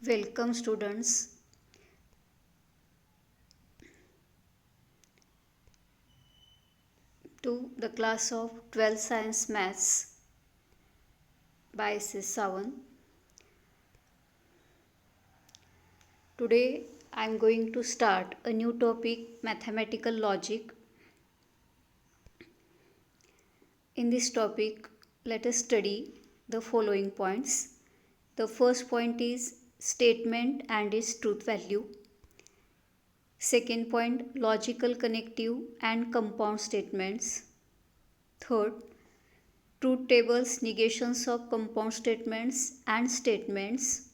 Welcome students to the class of 12th Science Maths by Sis Sawan. Today I am going to start a new topic, mathematical logic. In this topic, let us study the following points. The first point is statement and its truth value. Second point, logical connective and compound statements. Third, truth tables, negations of compound statements and statements.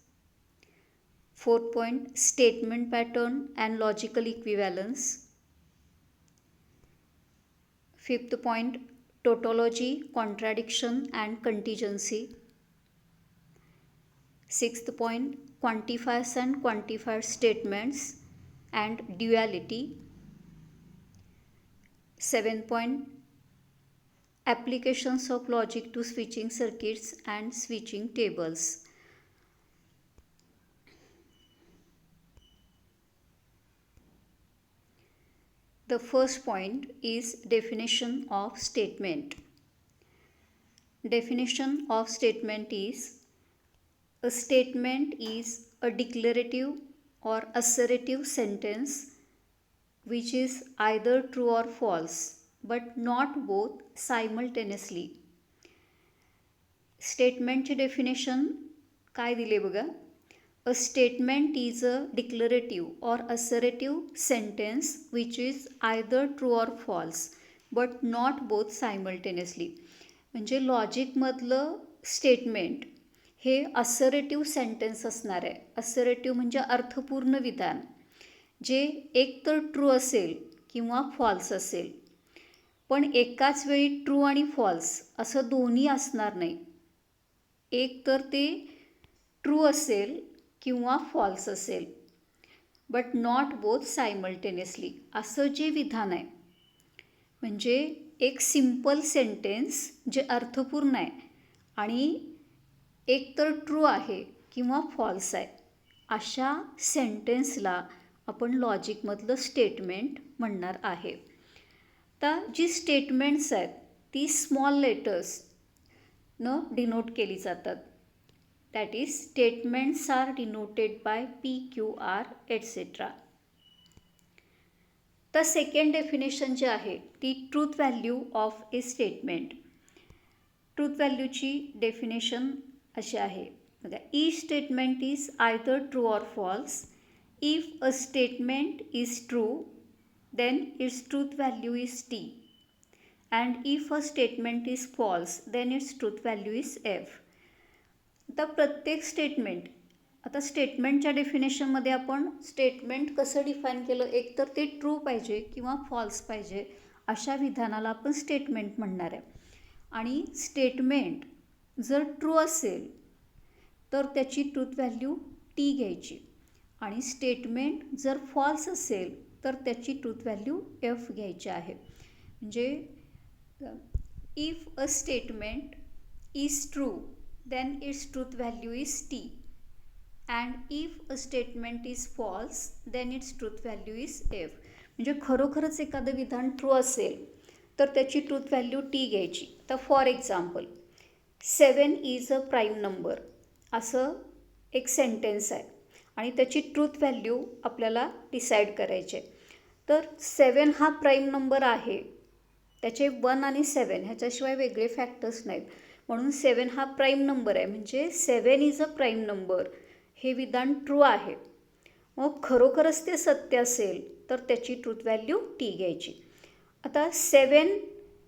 Fourth point, statement pattern and logical equivalence. Fifth point, tautology, contradiction and contingency. Sixth point, quantifiers and quantifier statements and duality. Seventh point, applications of logic to switching circuits and switching tables. The first point is definition of statement. Definition of statement is: a statement is a declarative or assertive sentence which is either true or false, but not both simultaneously. स्टेटमेंटचे definition काय दिले बघा. A statement is a declarative or assertive sentence which is either true or false but not both simultaneously. म्हणजे लॉजिकमधलं statement हे असरेटिव्ह sentence असणार आहे. असरेटिव्ह म्हणजे अर्थपूर्ण विधान, जे एक तर ट्रू असेल किंवा फॉल्स असेल. पण एकाच वेळी ट्रू आणि फॉल्स असं दोन्ही असणार नाही. एक तर ते ट्रू असेल किंवा फॉल्स असेल, बट नॉट बोथ सायमल्टेनियसली, असं जे विधान आहे. म्हणजे एक सिम्पल सेंटेन्स जे अर्थपूर्ण आहे आणि एक तर ट्रू आहे किंवा फॉल्स आहे, अशा सेंटेन्सला आपण लॉजिकमधलं स्टेटमेंट म्हणणार आहे. तर जी स्टेटमेंट्स आहेत ती स्मॉल लेटर्स न डिनोट केली जातात. That is, statements are denoted by P, Q, R, etc. The second definition जे आहे ती truth value of a statement. Truth व्हॅल्यूची डेफिनेशन अशी आहे बघा. Each statement is either true or false. If a statement is true then its truth value is T, and if a statement is false then its truth value is F. आता प्रत्येक statement, आता स्टेटमेंटच्या डेफिनेशनमध्ये आपण statement कसं define केलं, एक तर ते ट्रू पाहिजे किंवा फॉल्स पाहिजे, अशा विधानाला आपण स्टेटमेंट म्हणणार आहे. आणि स्टेटमेंट जर ट्रू असेल तर त्याची ट्रूथ व्हॅल्यू टी घ्यायची, आणि स्टेटमेंट जर फॉल्स असेल तर त्याची ट्रूथ व्हॅल्यू एफ घ्यायची आहे. म्हणजे if a statement is true then its truth value is t, and if a statement is false then its truth value is f. म्हणजे खरोखरच एखादं विधान ट्रू असेल तर त्याची ट्रूथ व्हॅल्यू टी घ्यायची. तर for example, 7 is a prime number असं एक सेंटेन्स आहे आणि त्याची ट्रूथ व्हॅल्यू आपल्याला डिसाईड करायची आहे. तर 7 हा प्राईम नंबर आहे, त्याचे 1 आणि 7 ह्याच्याशिवाय वेगळे फॅक्टर्स नाहीत, म्हणून 7 हा प्राईम नंबर आहे. म्हणजे 7 इज अ प्राईम नंबर हे विधान ट्रू आहे. मग खरोखरच ते सत्य असेल तर त्याची ट्रूथ व्हॅल्यू टी घ्यायची. आता 7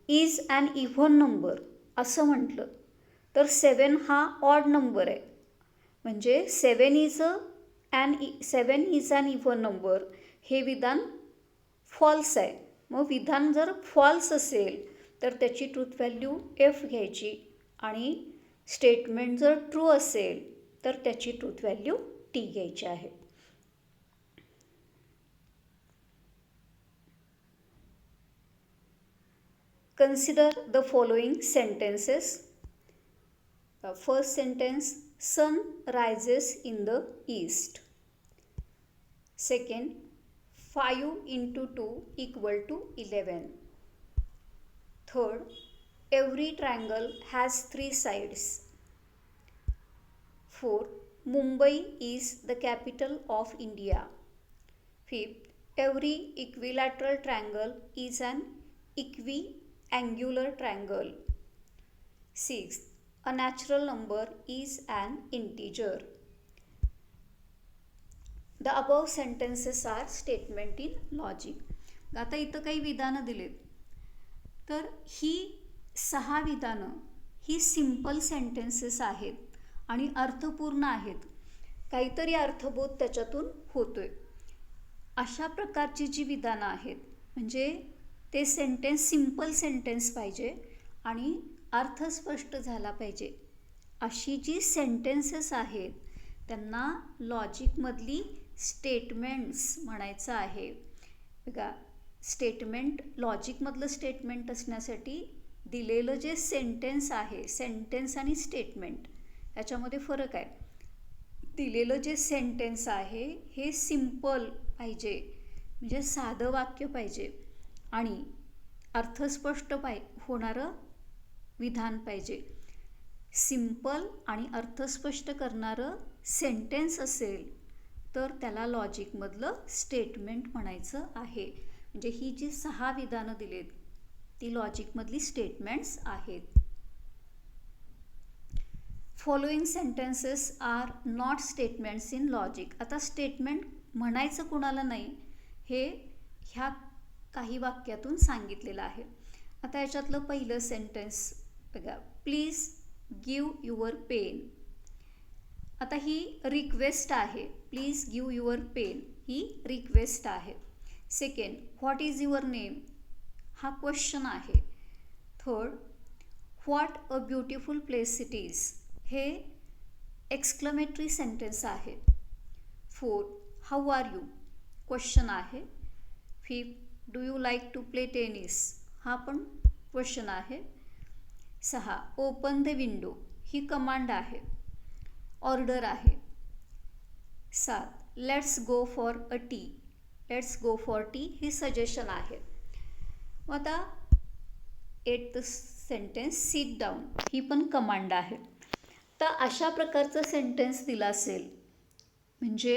इज ॲन इव्हन नंबर असं म्हटलं तर 7 हा ऑड नंबर आहे. म्हणजे 7 इज ॲन इव्हन नंबर हे विधान फॉल्स आहे. मग विधान जर फॉल्स असेल तर त्याची ट्रूथ व्हॅल्यू एफ घ्यायची, आणि स्टेटमेंट जर ट्रू असेल तर त्याची ट्रूथ व्हॅल्यू टी घ्यायची आहे. Consider the following sentences. First sentence, sun rises in the east. Second, 5 into 2 equal to 11. Third, every triangle has 3 sides. Fourth, Mumbai is the capital of India. Fifth, every equilateral triangle is an equiangular triangle. Sixth, a natural number is an integer. The above sentences are statement in logic. आता इथं काही विधानं दिलेत, तर ही 6 विधानं ही simple sentences आहेत आणि अर्थपूर्ण आहेत. काहीतरी अर्थबोध त्याच्यातून होतोय. अशा प्रकारची जी विधानं आहेत, म्हणजे ते सेंटेन्स सिंपल सेंटेन्स पाहिजे आणि अर्थ स्पष्ट झाला पाहिजे, अशी जी सेंटेन्सेस आहेत त्यांना लॉजिकमधली स्टेटमेंट्स म्हणायचं आहे. बघा, स्टेटमेंट, लॉजिकमधलं स्टेटमेंट असण्यासाठी दिलेलं जे सेंटेन्स आहे, सेंटेन्स आणि स्टेटमेंट याच्यामध्ये फरक आहे. दिलेलं जे सेंटेन्स आहे हे सिंपल पाहिजे, म्हणजे साधं वाक्य पाहिजे आणि अर्थस्पष्ट होणारं विधान पाहिजे. सिंपल आणि अर्थस्पष्ट करणारं सेंटेन्स असेल तर त्याला लॉजिकमधलं स्टेटमेंट म्हणायचं आहे. म्हणजे ही जी 6 विधानं दिलेत ती लॉजिकमधली स्टेटमेंट्स आहेत. Following sentences are not statements in logic. आता स्टेटमेंट म्हणायचं कुणाला नाही हे ह्या काही वाक्यातून सांगितलेलं आहे. आता याच्यातलं पहिलं सेंटेन्स बघा, प्लीज गिव युअर पेन. आता ही रिक्वेस्ट आहे, प्लीज गिव युअर पेन ही रिक्वेस्ट आहे. Second, what is your name हा क्वेश्चन आहे. Third, what a beautiful place it is हे एक्सक्लेमेटरी सेंटेन्स आहे. Fourth, how are you question आहे. Fifth, do you like to play tennis हा पण question आहे. 6, ओपन द विंडो ही command आहे, ऑर्डर आहे. 7, let's go for a tea, let's go for tea he suggestion आहे. मग आता 8th सेंटेन्स, सिट डाऊन ही पण कमांड आहे. तर अशा प्रकारचं सेंटेन्स दिलं असेल, म्हणजे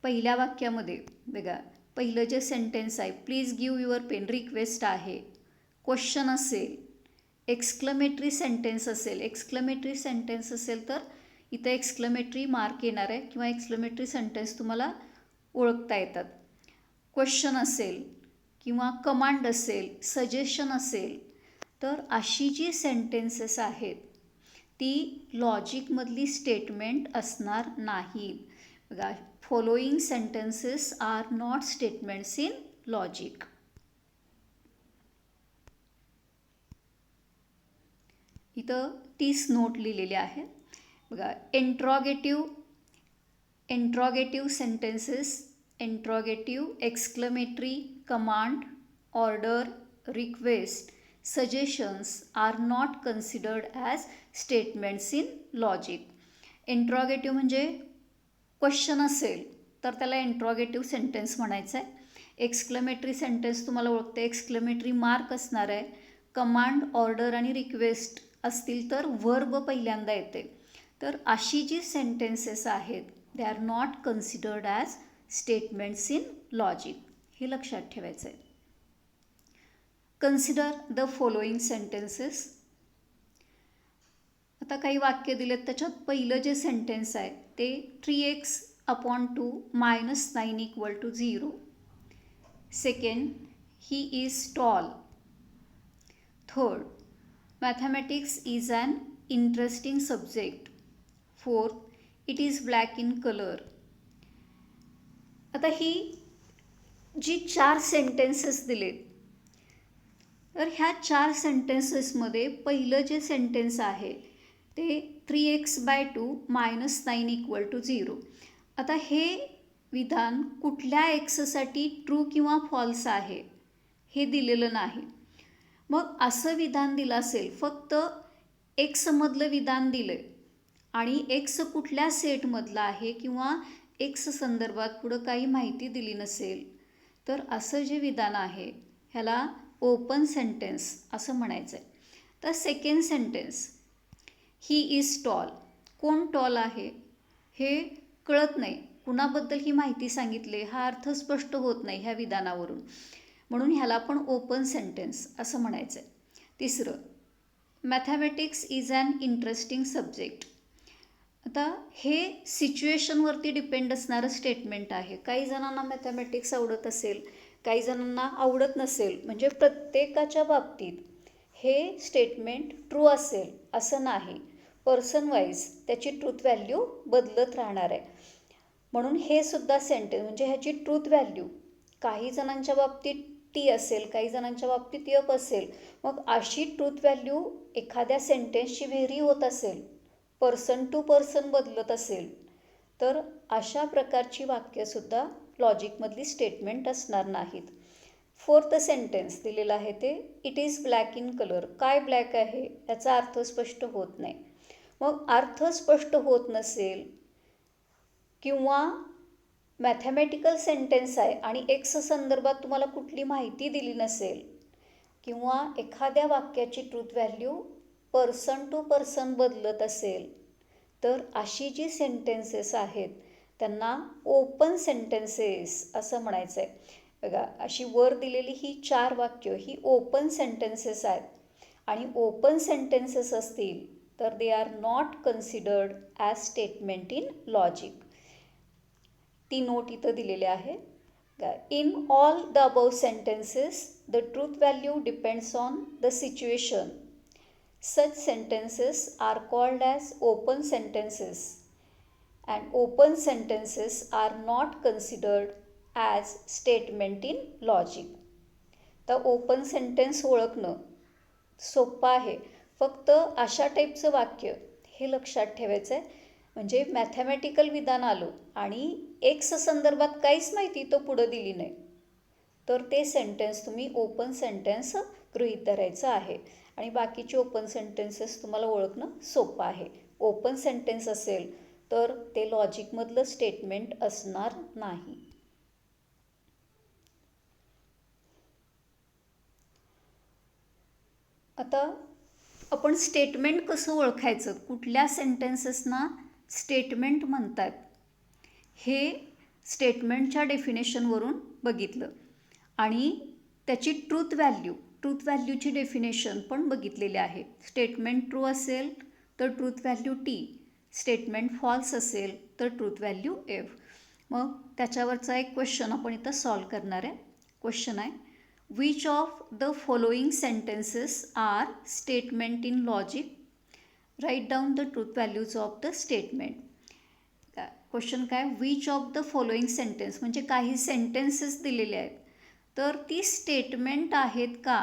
पहिल्या वाक्यामध्ये बघा, पहिलं जे सेंटेन्स आहे please give your pen request आहे, क्वेश्चन असेल, एक्सक्लेमेटरी सेंटेन्स असेल. एक्सक्लेमेटरी सेंटेन्स असेल तर इथं एक्सक्लेमेटरी मार्क येणार आहे किंवा एक्सक्लेमेटरी सेंटेन्स तुम्हाला ओळखता येतात. क्वेश्चन असेल किंवा कमांड असेल, सजेशन असेल, तर अशी जी सेंटेन्सेस आहेत ती लॉजिकमधली स्टेटमेंट असणार नाहीत. बघा, following sentences are not statements in logic. इथं 30 नोट लिहिलेले आहे. बघा, interrogative sentences, interrogative, exclamatory, command, order, request, suggestions are not considered as statements in logic. Interrogative म्हणजे क्वेश्चन असेल तर त्याला इंट्रॉगेटिव्ह सेंटेन्स म्हणायचं आहे. एक्सक्लेमेटरी सेंटेन्स तुम्हाला ओळखते, एक्सक्लेमेटरी मार्क असणार आहे. कमांड, ऑर्डर आणि रिक्वेस्ट असतील तर वर्ब पहिल्यांदा येते. तर अशी जी सेंटेन्सेस आहेत they are not considered as statements in logic, हे लक्षात ठेवायचं आहे. Consider the following sentences. आता काही वाक्य दिलेत, त्याच्यात पहिलं जे सेंटेन्स आहे ते 3x/2 -9 = 0. Second, he is tall. Third, mathematics is an interesting subject. Fourth, it is black in color. आता ही जी 4 सेंटेन्सेस दिलेत, तर ह्या 4 सेंटेन्सेसमध्ये पहिलं जे सेंटेन्स आहे ते 3x/2 -9 = 0. आता हे विधान कुठल्या एक्ससाठी ट्रू किंवा फॉल्स आहे हे दिलेलं नाही. मग असं विधान दिलं असेल, फक्त एक्समधलं विधान दिलं आहे आणि एक्स कुठल्या सेटमधला आहे किंवा एक्स संदर्भात पुढं काही माहिती दिली नसेल तर असं जे विधान आहे ह्याला ओपन सेंटेन्स असं म्हणायचं आहे. तर second sentence, he is tall. कोण टॉल आहे हे कळत नाही, कुणाबद्दल ही माहिती सांगितली हा अर्थ स्पष्ट होत नाही ह्या विधानावरून, म्हणून ह्याला पण ओपन सेंटेन्स असं म्हणायचं आहे. तिसरं, mathematics is an interesting subject. आता हे सिच्युएशनवरती डिपेंड असणारं स्टेटमेंट आहे. काही जणांना मॅथमॅटिक्स आवडत असेल, काही जणांना आवडत नसेल, म्हणजे प्रत्येकाच्या बाबतीत हे स्टेटमेंट ट्रू असेल असं नाही. पर्सन वाईज त्याची ट्रूथ व्हॅल्यू बदलत राहणार आहे. म्हणून हे सुद्धा सेंटेन्स म्हणजे ह्याची ट्रूथ व्हॅल्यू काही जणांच्या बाबतीत टी असेल, काही जणांच्या बाबतीत यप असेल. मग अशी ट्रूथ व्हॅल्यू एखाद्या सेंटेन्सची व्हेरी होत असेल, पर्सन टू पर्सन बदलत असेल, तर अशा प्रकारची वाक्यसुद्धा लॉजिकमधली स्टेटमेंट असणार नाहीत. फोर्थ सेंटेन्स दिलेलं आहे ते, it is black in colour. काय ब्लॅक आहे याचा अर्थ स्पष्ट होत नाही. मग अर्थ स्पष्ट होत नसेल किंवा मॅथमॅटिकल सेंटेन्स आहे आणि एक्स संदर्भात तुम्हाला कुठली माहिती दिली नसेल किंवा एखाद्या वाक्याची truth value person to person बदलत असेल, तर अशी जी सेंटेन्सेस आहेत त्यांना ओपन सेंटेन्सेस असं म्हणायचं आहे. बघा, अशी वर दिलेली ही 4 वाक्य ही ओपन सेंटेन्सेस आहेत आणि ओपन सेंटेन्सेस असतील तर they are not considered as statement in logic. ती नोट इथं दिलेली आहे. In all the above sentences the truth value depends on the situation. Such sentences are called as open sentences and open sentences are not considered as statement in logic. तर open sentence ओळखणं सोपं आहे. फक्त अशा टाईपचं वाक्य हे लक्षात ठेवायचं आहे. म्हणजे मॅथमॅटिकल विधान आलं आणि एक्स संदर्भात काहीच माहिती तो पुढं दिली नाही, तर ते सेंटेन्स तुम्ही ओपन सेंटेन्स गृहीत धरायचं आहे आणि बाकीचे ओपन सेंटेन्सेस तुम्हाला ओळखणं सोपं आहे. ओपन सेंटेन्स असेल तर ते लॉजिकमधलं स्टेटमेंट असणार नाही. आता आपण स्टेटमेंट कसं ओळखायचं, कुठल्या सेंटेन्सेसना स्टेटमेंट म्हणतात हे स्टेटमेंटच्या डेफिनेशनवरून बघितलं आणि त्याची ट्रूथ व्हॅल्यूची डेफिनेशन पण बघितलेली आहे. स्टेटमेंट ट्रू असेल तर truth value T, statement false असेल तर ट्रूथ व्हॅल्यू एफ. मग त्याच्यावरचा एक क्वेश्चन आपण इथं सॉल्व करणार आहे. क्वेश्चन आहे, which of the following sentences are statement in logic? Write down the truth values of the statement. Question काय, which of the following sentence म्हणजे काही सेंटेन्सेस दिलेले आहेत, तर ती स्टेटमेंट आहेत का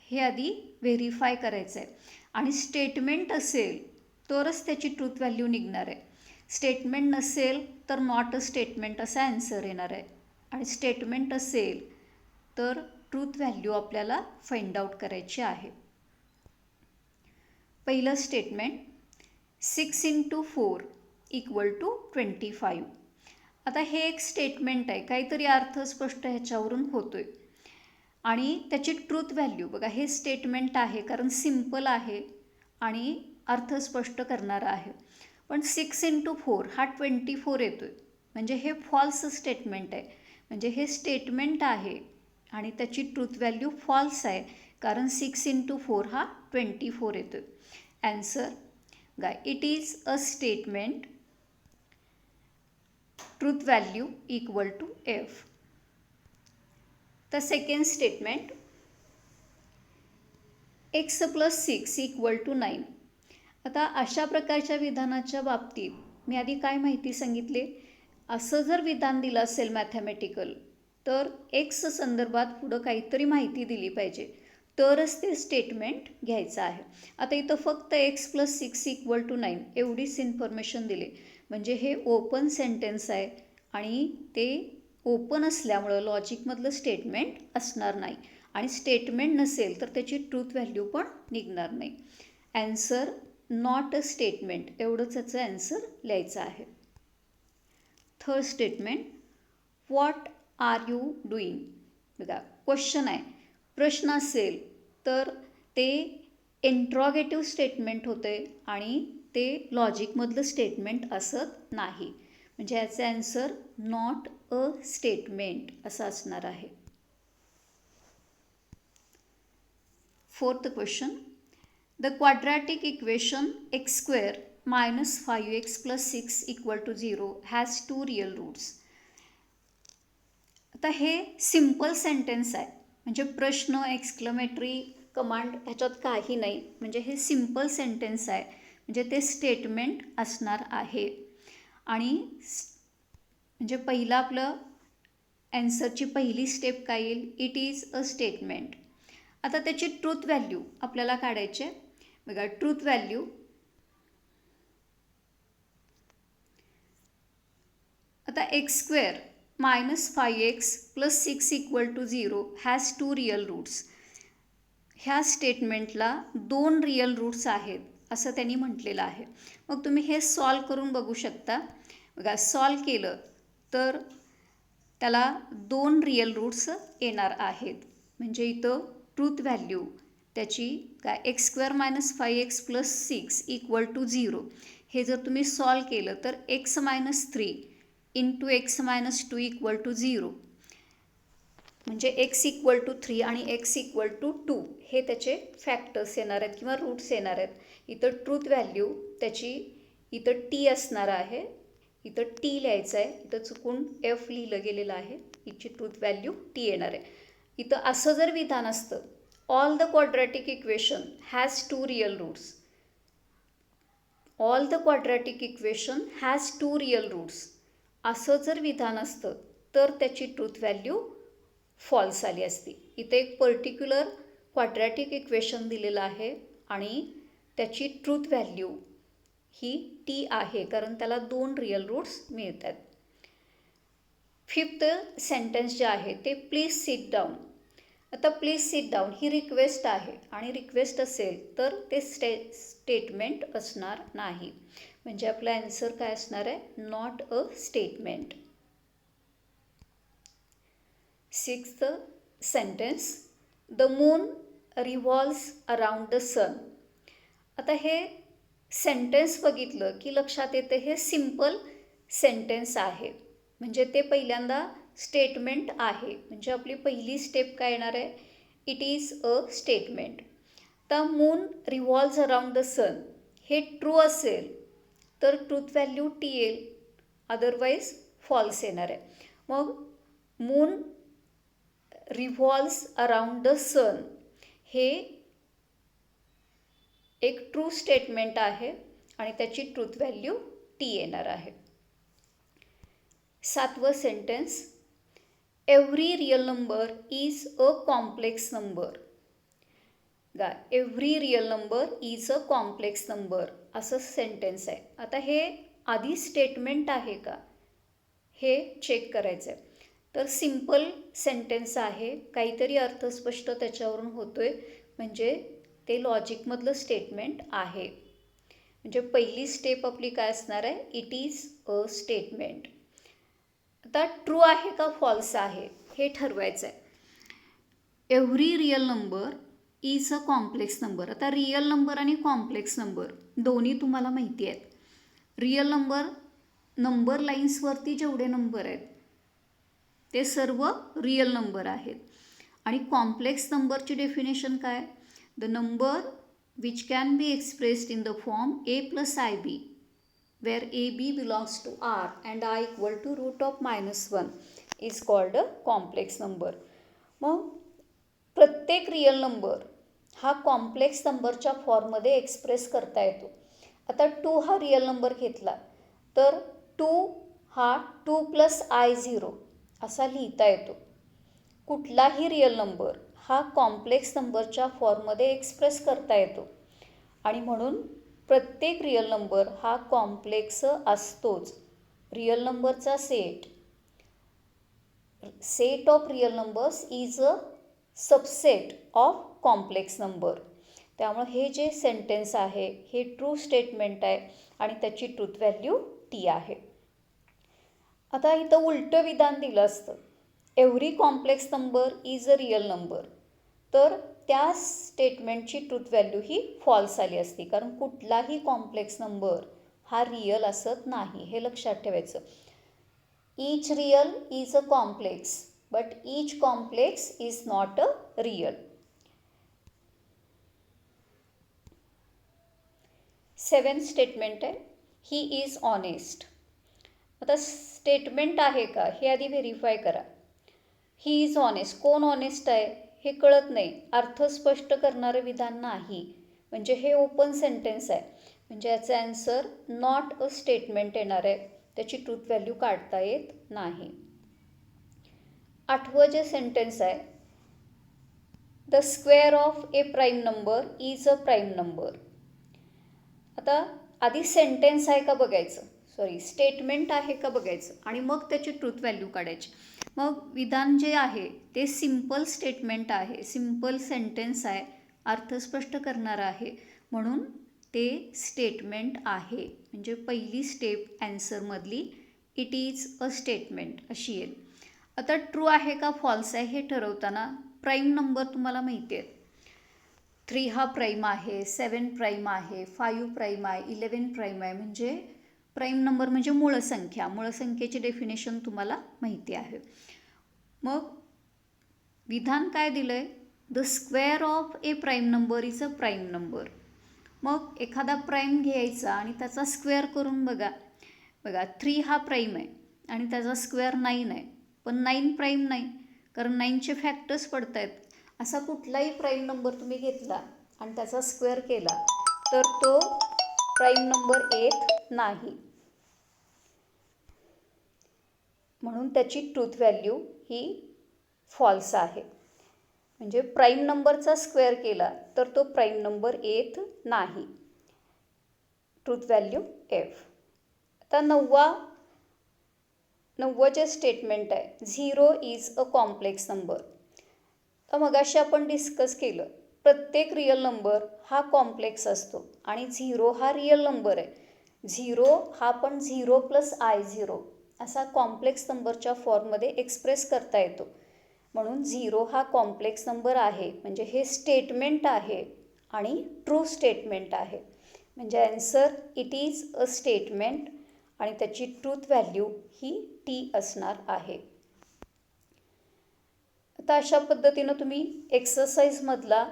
हे आधी व्हेरीफाय करायचं आहे. आणि स्टेटमेंट असेल तरच त्याची ट्रूथ व्हॅल्यू निघणार आहे. स्टेटमेंट नसेल तर नॉट अ स्टेटमेंट असा ॲन्सर येणार आहे. आणि स्टेटमेंट असेल तर ट्रूथ व्हॅल्यू आपल्याला फाइंड आउट करायची आहे. पहिलं स्टेटमेंट, 6 × 4 = 25. आता हे एक स्टेटमेंट आहे, काहीतरी अर्थ स्पष्ट ह्याच्यावरून होतोय आणि त्याची ट्रूथ व्हॅल्यू बघा, हे स्टेटमेंट आहे कारण सिम्पल आहे आणि अर्थ स्पष्ट करणारा आहे. पण 6 × 4 हा 24 येतोय, म्हणजे हे फॉल्स स्टेटमेंट आहे. म्हणजे हे स्टेटमेंट आहे आणि त्याची ट्रूथ व्हॅल्यू फॉल्स आहे कारण 6 × 4 हा 24 येतोय. Answer guy, it is a statement, truth value = F. तर सेकंड स्टेटमेंट, x + 6 = 9. आता अशा प्रकारच्या विधानाच्या बाबतीत मी आधी काय माहिती सांगितले, असं जर विधान दिलं असेल मॅथमॅटिकल तर एक्स संदर्भात पुढं काहीतरी माहिती दिली पाहिजे तरच ते स्टेटमेंट घ्यायचं आहे. आता इथं फक्त x + 6 = 9 एवढीच इन्फॉर्मेशन दिली, म्हणजे हे ओपन सेंटेन्स आहे आणि ते ओपन असल्यामुळं लॉजिकमधलं स्टेटमेंट असणार नाही आणि स्टेटमेंट नसेल तर त्याची ट्रूथ व्हॅल्यू पण निघणार नाही. ॲन्सर नॉट अ स्टेटमेंट, एवढंच याचं ॲन्सर लिहायचं आहे. Third statement, what are you doing. बघा क्वेश्चन आहे, प्रश्न असेल तर ते इंट्रॉगेटिव्ह स्टेटमेंट होते आणि ते लॉजिकमधलं स्टेटमेंट असत नाही. म्हणजे याचं ॲन्सर नॉट अ स्टेटमेंट असं असणार आहे. Fourth question, the quadratic equation x square minus 5x plus 6 equal to 0 has 2 real roots. आता हे सिम्पल सेंटेन्स आहे, म्हणजे प्रश्न, एक्सक्लेमेटरी कमांड ह्याच्यात काही नाही, म्हणजे हे सिम्पल सेंटेन्स आहे, म्हणजे ते स्टेटमेंट असणार आहे. आणि म्हणजे पहिलं आपलं ॲन्सरची पहिली स्टेप काय येईल, इट इज अ स्टेटमेंट. आता त्याची ट्रूथ व्हॅल्यू आपल्याला काढायची आहे. बघा ट्रूथ व्हॅल्यू, आता x square minus 5x plus 6 equal to 0 has 2 real roots. ह्या स्टेटमेंटला 2 रिअल रूट्स आहेत असं त्यांनी म्हटलेलं आहे. मग तुम्ही हे सॉल्व करून बघू शकता. बघा सॉल्व केलं तर त्याला 2 रिअल रूट्स येणार आहेत. म्हणजे इथं ट्रूथ व्हॅल्यू त्याची काय, x square minus 5x plus 6 equal to 0, हे जर तुम्ही सॉल्व केलं तर x minus 3 into x minus 2 equal to 0, म्हणजे एक्स इक्वल टू 3 आणि एक्स इक्वल टू 2 हे त्याचे फॅक्टर्स येणार आहेत किंवा रूट्स येणार आहेत. इथं ट्रूथ व्हॅल्यू त्याची इथं टी असणार आहे, इथं टी लिहायचं आहे, इथं चुकून एफ लिहिलं गेलेलं आहे, इथची ट्रूथ व्हॅल्यू टी येणार आहे. इथं असं जर विधान असतं, all the quadratic equation has 2 real roots, all the quadratic equation has 2 real roots, असं जर विधान असतं तर त्याची ट्रूथ व्हॅल्यू फॉल्स आली असती. इथे एक पर्टिक्युलर क्वाड्रॅटिक इक्वेशन दिलेलं आहे आणि त्याची ट्रूथ व्हॅल्यू ही टी आहे, कारण त्याला 2 रिअल रूट्स मिळतात. फिफ्थ सेंटेन्स जे आहे ते प्लीज सिट डाऊन. आता please sit down he request आहे आणि रिक्वेस्ट असेल तर ते स्टेटमेंट असणार नाही. म्हणजे आपला ॲन्सर काय असणार आहे, not a statement. Sixth sentence, the moon revolves around the sun. आता हे सेंटेन्स बघितलं की लक्षात येतं हे सिम्पल सेंटेन्स आहे, म्हणजे ते पहिल्यांदा स्टेटमेंट आहे. म्हणजे आपली पहिली स्टेप काय येणार आहे, it is a statement. The moon revolves around the sun हे ट्रू असेल तर ट्रूथ व्हॅल्यू टी येईल, अदरवाईज फॉल्स येणार आहे. मग moon revolves around the sun हे एक ट्रू स्टेटमेंट आहे आणि त्याची ट्रूथ व्हॅल्यू टी येणार आहे. सातवं sentence, every real number is a complex number. गा every real number is a complex number असं सेंटेन्स आहे. आता हे आधी स्टेटमेंट आहे का हे चेक करायचं आहे. तर सिम्पल सेंटेन्स आहे, काहीतरी अर्थस्पष्ट त्याच्यावरून होतो आहे, म्हणजे ते लॉजिकमधलं स्टेटमेंट आहे. म्हणजे पहिली स्टेप आपली काय असणार आहे, इट इज अ स्टेटमेंट. आता ट्रू आहे का फॉल्स आहे हे ठरवायचं आहे. Every real number is a complex number. आता रिअल नंबर आणि कॉम्प्लेक्स नंबर दोन्ही तुम्हाला माहिती आहेत. रिअल नंबर लाईन्सवरती जेवढे नंबर आहेत ते सर्व रिअल नंबर आहेत. आणि कॉम्प्लेक्स नंबरची डेफिनेशन काय, the number which can be expressed in the form a plus IB where AB belongs to R and I equal to root of -1 is called a complex number. मग प्रत्येक real number हा complex नंबरच्या फॉर्ममध्ये express करता येतो. आता 2 हा real number घेतला तर 2 हा 2 प्लस I0 असा लिहिता येतो. कुठलाही रिअल नंबर हा कॉम्प्लेक्स नंबरच्या फॉर्ममध्ये एक्सप्रेस करता येतो आणि म्हणून प्रत्येक रिअल नंबर हा कॉम्प्लेक्स असतोच. रिअल नंबरचा set of real numbers is a subset of complex number. त्यामुळे हे जे सेंटेन्स आहे हे ट्रू स्टेटमेंट आहे आणि त्याची ट्रूथ व्हॅल्यू टी आहे. आता इथं उलटं विधान दिलं असतं, every complex number is a real number, तर त्या स्टेटमेंटची ट्रूथ व्हॅल्यू ही फॉल्स आली असती, कारण कुठलाही कॉम्प्लेक्स नंबर हा रिअल असत नाही, हे लक्षात ठेवायचं. Each real is a complex but each complex is not a real. 7th statement आहे, ही इज ऑनेस्ट. आता स्टेटमेंट आहे का हे आधी व्हेरीफाय करा. ही इज ऑनेस्ट, कोण ऑनेस्ट आहे हे कळत नाही, अर्थ स्पष्ट करणारं विधान नाही, म्हणजे हे ओपन सेंटेन्स आहे, म्हणजे याचा ॲन्सर नॉट अ स्टेटमेंट येणार आहे, त्याची ट्रूथ व्हॅल्यू काढता येत नाही. 8वं जे सेंटेन्स आहे, the square of A prime number is a prime number. आता आधी सेंटेन्स आहे का बघायचं, स्टेटमेंट आहे का बघायचं आणि मग त्याची ट्रूथ व्हॅल्यू काढायची. मग विधान जे आहे ते सिम्पल स्टेटमेंट आहे, सिम्पल सेंटेन्स आहे, अर्थ स्पष्ट करणारं आहे, म्हणून ते स्टेटमेंट आहे, म्हणजे पहिली स्टेप ॲन्सरमधली इट इज अ स्टेटमेंट अशी येईल. आता ट्रू आहे का फॉल्स आहे हे ठरवताना प्राईम नंबर तुम्हाला माहिती आहे, 3 हा प्राईम आहे, 7 प्राईम आहे, 5 प्राईम आहे, 11 प्राईम आहे, म्हणजे प्राईम नंबर म्हणजे मूळ संख्या, मूळ संख्येची डेफिनेशन तुम्हाला माहिती आहे. मग विधान काय दिलं आहे, the square of A prime number is a prime number. मग एखादा प्राईम घ्यायचा आणि त्याचा स्क्वेअर करून बघा. 3 हा प्राईम आहे आणि त्याचा स्क्वेअर 9 आहे, पण 9 प्राईम नाही, कारण 9चे फॅक्टर्स पडत आहेत. असा कुठलाही प्राईम नंबर तुम्ही घेतला आणि त्याचा स्क्वेअर केला तर तो प्राईम नंबर येत नाही, म्हणून त्याची ट्रूथ व्हॅल्यू ही फॉल्स आहे. म्हणजे प्राईम नंबरचा स्क्वेअर केला तर तो प्राईम नंबर येत नाही, ट्रूथ व्हॅल्यू एफ. आता 9वं जे स्टेटमेंट आहे, 0 इज अ कॉम्प्लेक्स नंबर. तर मगाशी आपण डिस्कस केलं, प्रत्येक रिअल नंबर हा कॉम्प्लेक्स असतो आणि 0 हा रिअल नंबर आहे. 0 हा पण 0 + I0 असा कॉम्प्लेक्स नंबरच्या फॉर्ममध्ये एक्सप्रेस करता येतो, म्हणून 0 हा कॉम्प्लेक्स नंबर आहे, म्हणजे हे स्टेटमेंट आहे आणि ट्रू स्टेटमेंट आहे, म्हणजे answer it is a statement आणि त्याची ट्रूथ व्हॅल्यू ही टी असणार आहे. आता अशा पद्धतीनं तुम्ही एक्सरसाइजमधला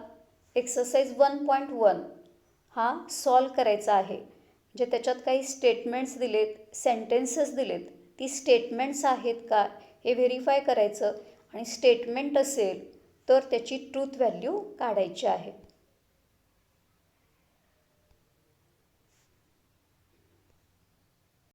एक्सरसाइज 1.1 हा सॉल्व करायचा आहे, म्हणजे त्याच्यात काही स्टेटमेंट्स दिलेत, सेंटेन्सेस दिलेत, ती स्टेटमेंट्स आहेत का हे व्हेरीफाय करायचं आणि स्टेटमेंट असेल तर त्याची ट्रूथ व्हॅल्यू काढायची आहे.